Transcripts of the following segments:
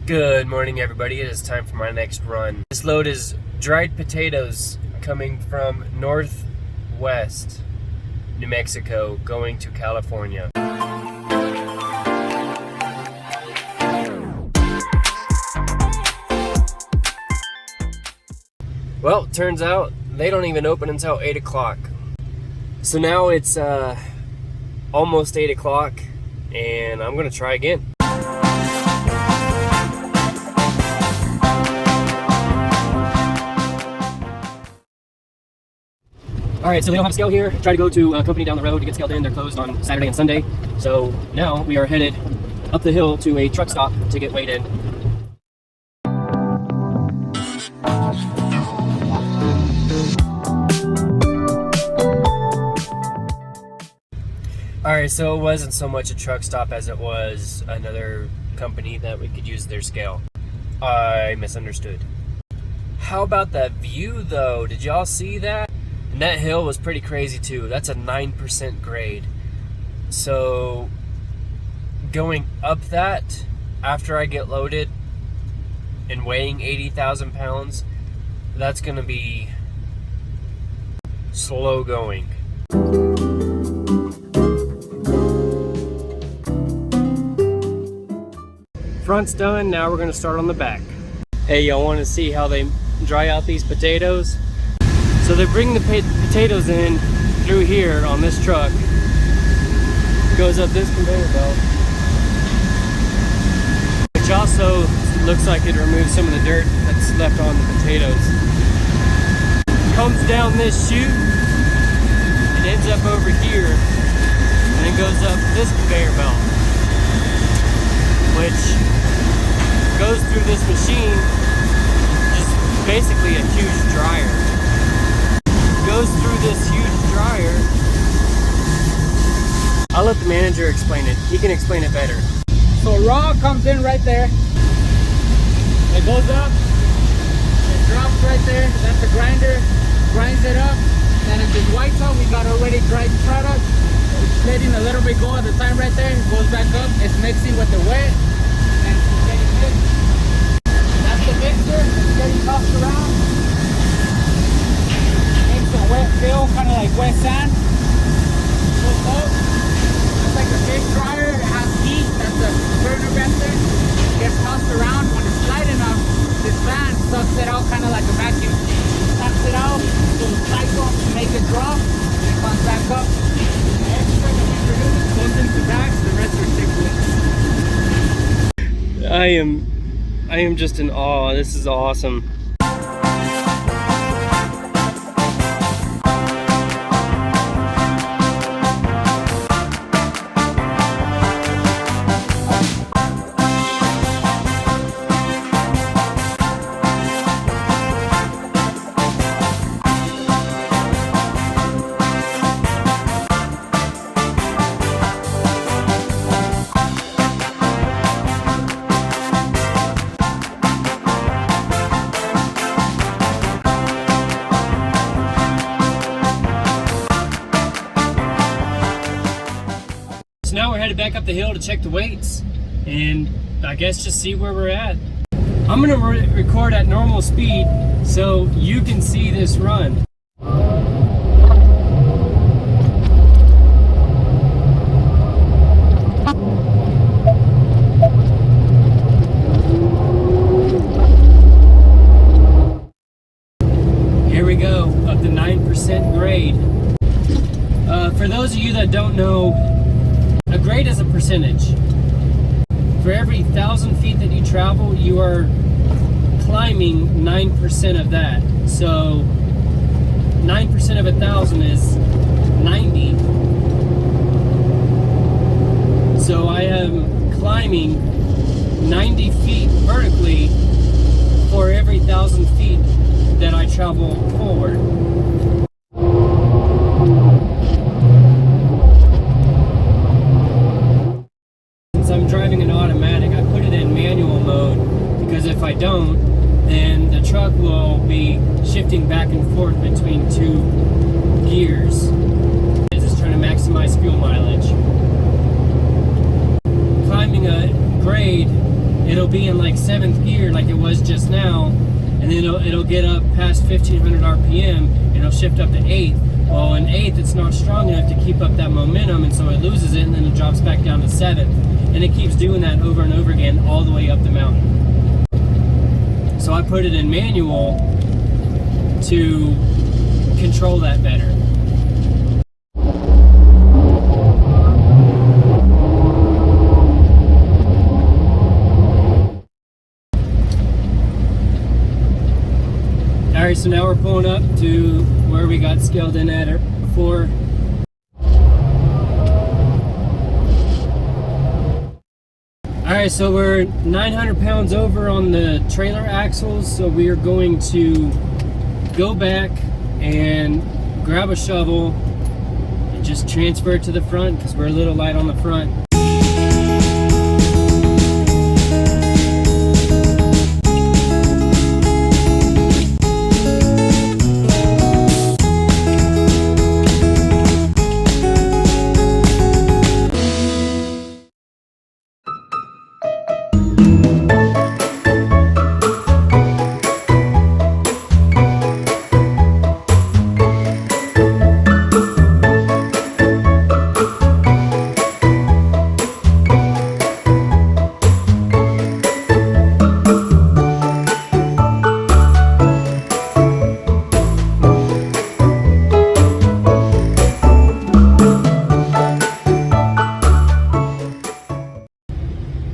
Good morning, everybody. It is time for my next run. This load is dried potatoes coming from northwest New Mexico going to California. Well, turns out they don't even open until 8 o'clock. So now it's almost 8 o'clock and I'm gonna try again. Alright, so they don't have a scale here. Try to go to a company down the road to get scaled in. They're closed on Saturday and Sunday. So now we are headed up the hill to a truck stop to get weighed in. Alright, so it wasn't so much a truck stop as it was another company that we could use their scale. I misunderstood. How about that view though? Did y'all see that? And that hill was pretty crazy too. That's a 9% grade. So going up that after I get loaded and weighing 80,000 pounds, that's gonna be slow going. Front's done, now we're gonna start on the back. Hey, y'all wanna see how they dry out these potatoes? So they bring the potatoes in through here on this truck. Goes up this conveyor belt, which also looks like it removes some of the dirt that's left on the potatoes. Comes down this chute and ends up over here and then goes up this conveyor belt, which goes through this machine, just basically a huge dryer. Goes through this huge dryer. I'll let the manager explain it. He can explain it better. So raw comes in right there. It goes up. It drops right there. That's the grinder. Grinds it up. Then if it's white top, we got already dried product. It's letting a little bit go at the time right there. It goes back up. It's mixing with the wet. And it's getting mixed. That's the mixer. It's getting tossed around. Makes a wet fill, kind of like wet sand. Goes up. It's like a big dryer. It has heat. That's the burner back there. It gets tossed around. When it's light enough, this fan sucks it out kind of like a vacuum. Sucks it out. So the cycle to make it drop. And it comes back up. The extra that we produce goes into bags. The rest are stick liquids. I am just in awe. This is awesome. So now we're headed back up the hill to check the weights and I guess just see where we're at. I'm gonna record at normal speed so you can see this run. Here we go, up to 9% grade. For those of you that don't know, a grade is a percentage. For every 1,000 feet that you travel, you are climbing 9% of that. So 9% of 1,000 is 90. So I am climbing 90 feet vertically for every 1,000 feet that I travel forward. I'm driving an automatic, I put it in manual mode because if I don't, then the truck will be shifting back and forth between two gears. It's just trying to maximize fuel mileage. Climbing a grade, it it'll be in like 7th gear like it was just now, and then it'll get up past 1500 RPM and it'll shift up to 8th. Well, in 8th it's not strong enough to keep up that momentum, and so it loses it, and then it drops back down to 7th, and it keeps doing that over and over again all the way up the mountain. So I put it in manual to control that better. Alright, so now we're pulling up to where we got scaled in at it before. Alright, so we're 900 pounds over on the trailer axles, so we are going to go back and grab a shovel and just transfer it to the front because we're a little light on the front.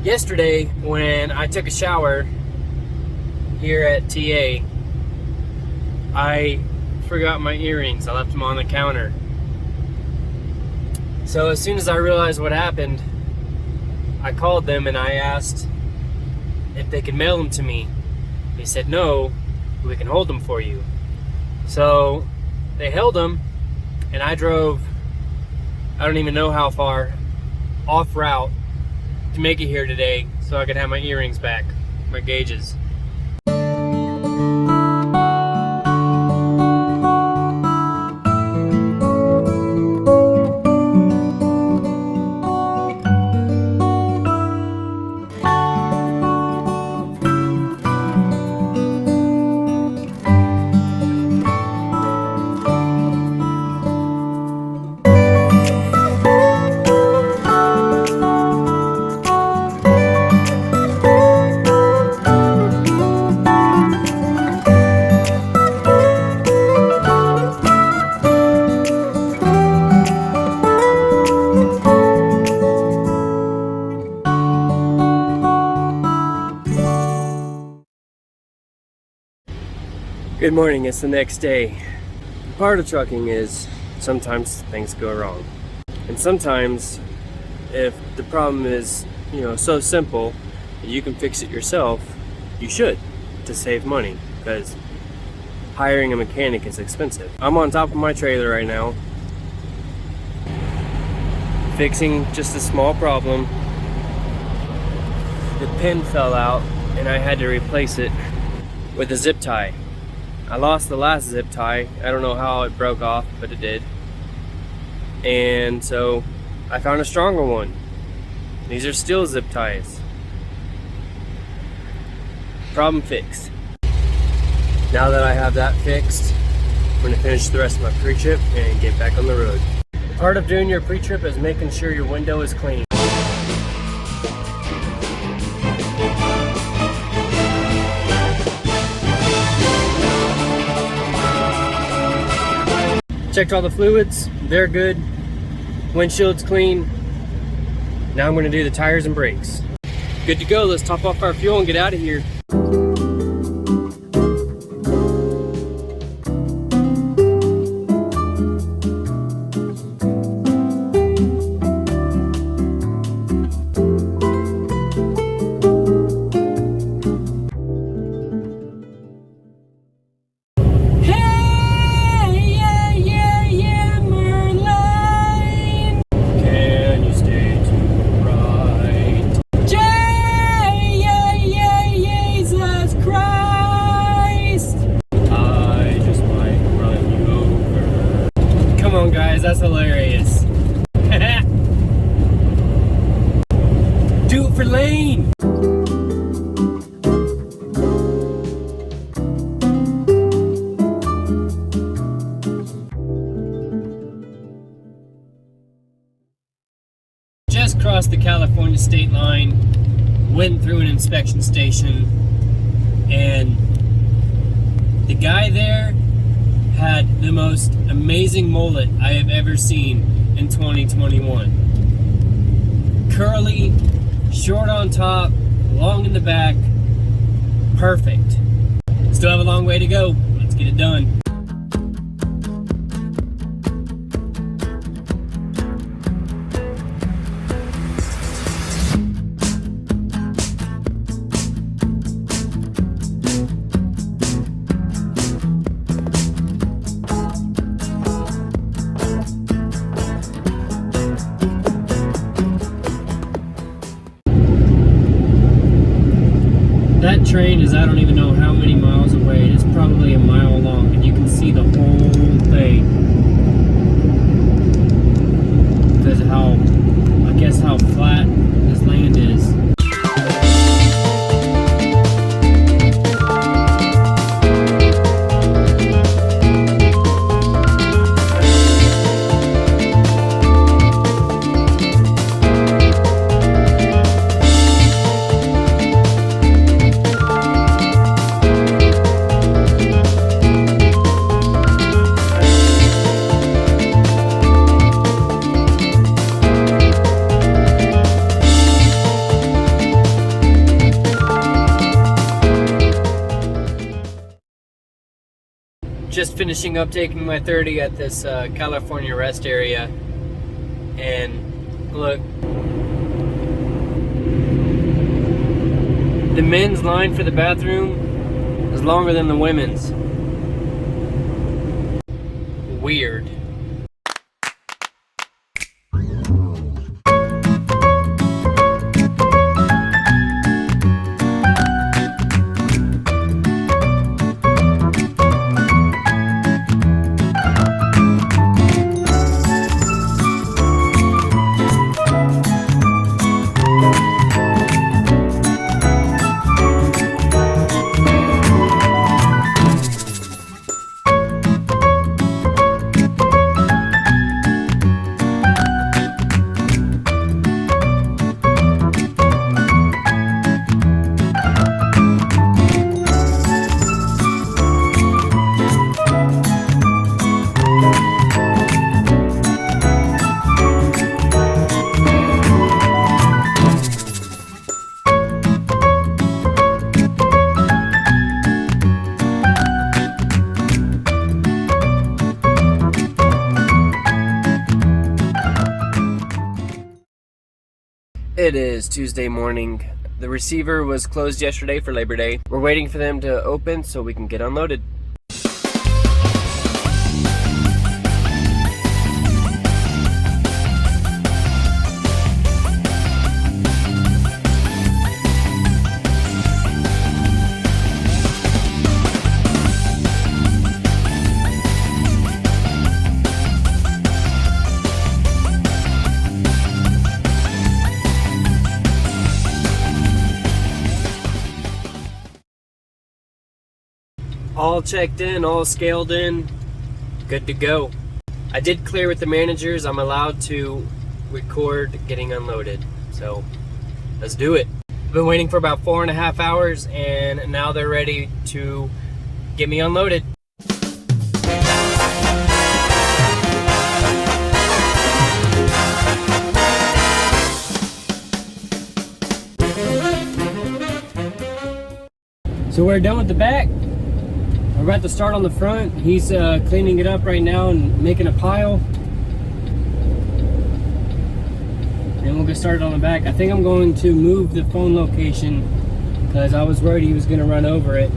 Yesterday, when I took a shower here at TA, I forgot my earrings. I left them on the counter. So as soon as I realized what happened, I called them and I asked if they could mail them to me. They said, no, we can hold them for you. So they held them, and I drove, I don't even know how far, off route to make it here today so I could have my earrings back, my gauges. Good morning, it's the next day. Part of trucking is sometimes things go wrong. And sometimes if the problem is, so simple that you can fix it yourself, you should, to save money, because hiring a mechanic is expensive. I'm on top of my trailer right now, fixing just a small problem. The pin fell out and I had to replace it with a zip tie. I lost the last zip tie. I don't know how it broke off, but it did. And so I found a stronger one. These are steel zip ties. Problem fixed. Now that I have that fixed, I'm going to finish the rest of my pre-trip and get back on the road. Part of doing your pre-trip is making sure your window is clean. Checked all the fluids, they're good. Windshield's clean. Now I'm going to do the tires and brakes. Good to go, let's top off our fuel and get out of here. state line, went through an inspection station, and the guy there had the most amazing mullet I have ever seen in 2021. Curly, short on top, long in the back, perfect. Still have a long way to go. Let's get it done. That train is, I don't even know how many miles away. It's probably a mile long, and you can see the whole thing. Because of how, I guess, how flat this land is. Just finishing up taking my 30 at this California rest area, and look, the men's line for the bathroom is longer than the women's. Weird. It is Tuesday morning. The receiver was closed yesterday for Labor Day. We're waiting for them to open so we can get unloaded. All checked in, all scaled in, good to go. I did clear with the managers. I'm allowed to record getting unloaded, so let's do it. I've been waiting for about 4.5 hours, and now they're ready to get me unloaded. So we're done with the back. We're about to start on the front. He's cleaning it up right now and making a pile. And we'll get started on the back. I think I'm going to move the phone location because I was worried he was going to run over it.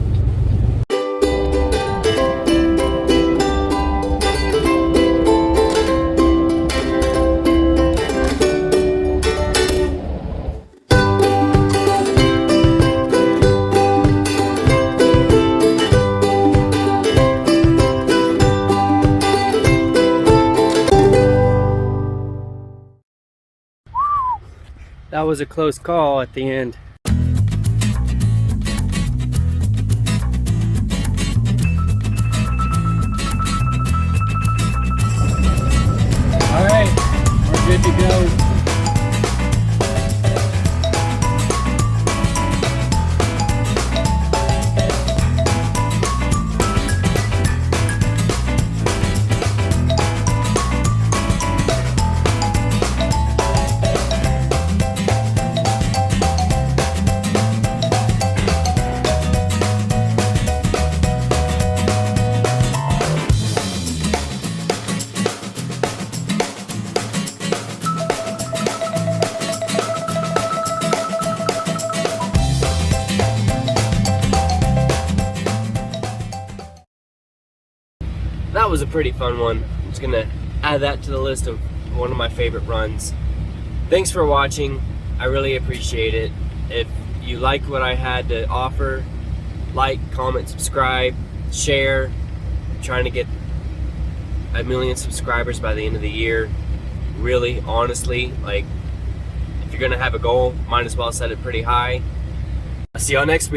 That was a close call at the end. All right, we're good to go. that was a pretty fun one. I'm just gonna add that to the list of one of my favorite runs. Thanks for watching. I really appreciate it. If you like what I had to offer, like, comment, subscribe, share. I'm trying to get 1 million subscribers by the end of the year. Really, honestly, like, if you're gonna have a goal, might as well set it pretty high. I'll see y'all next week.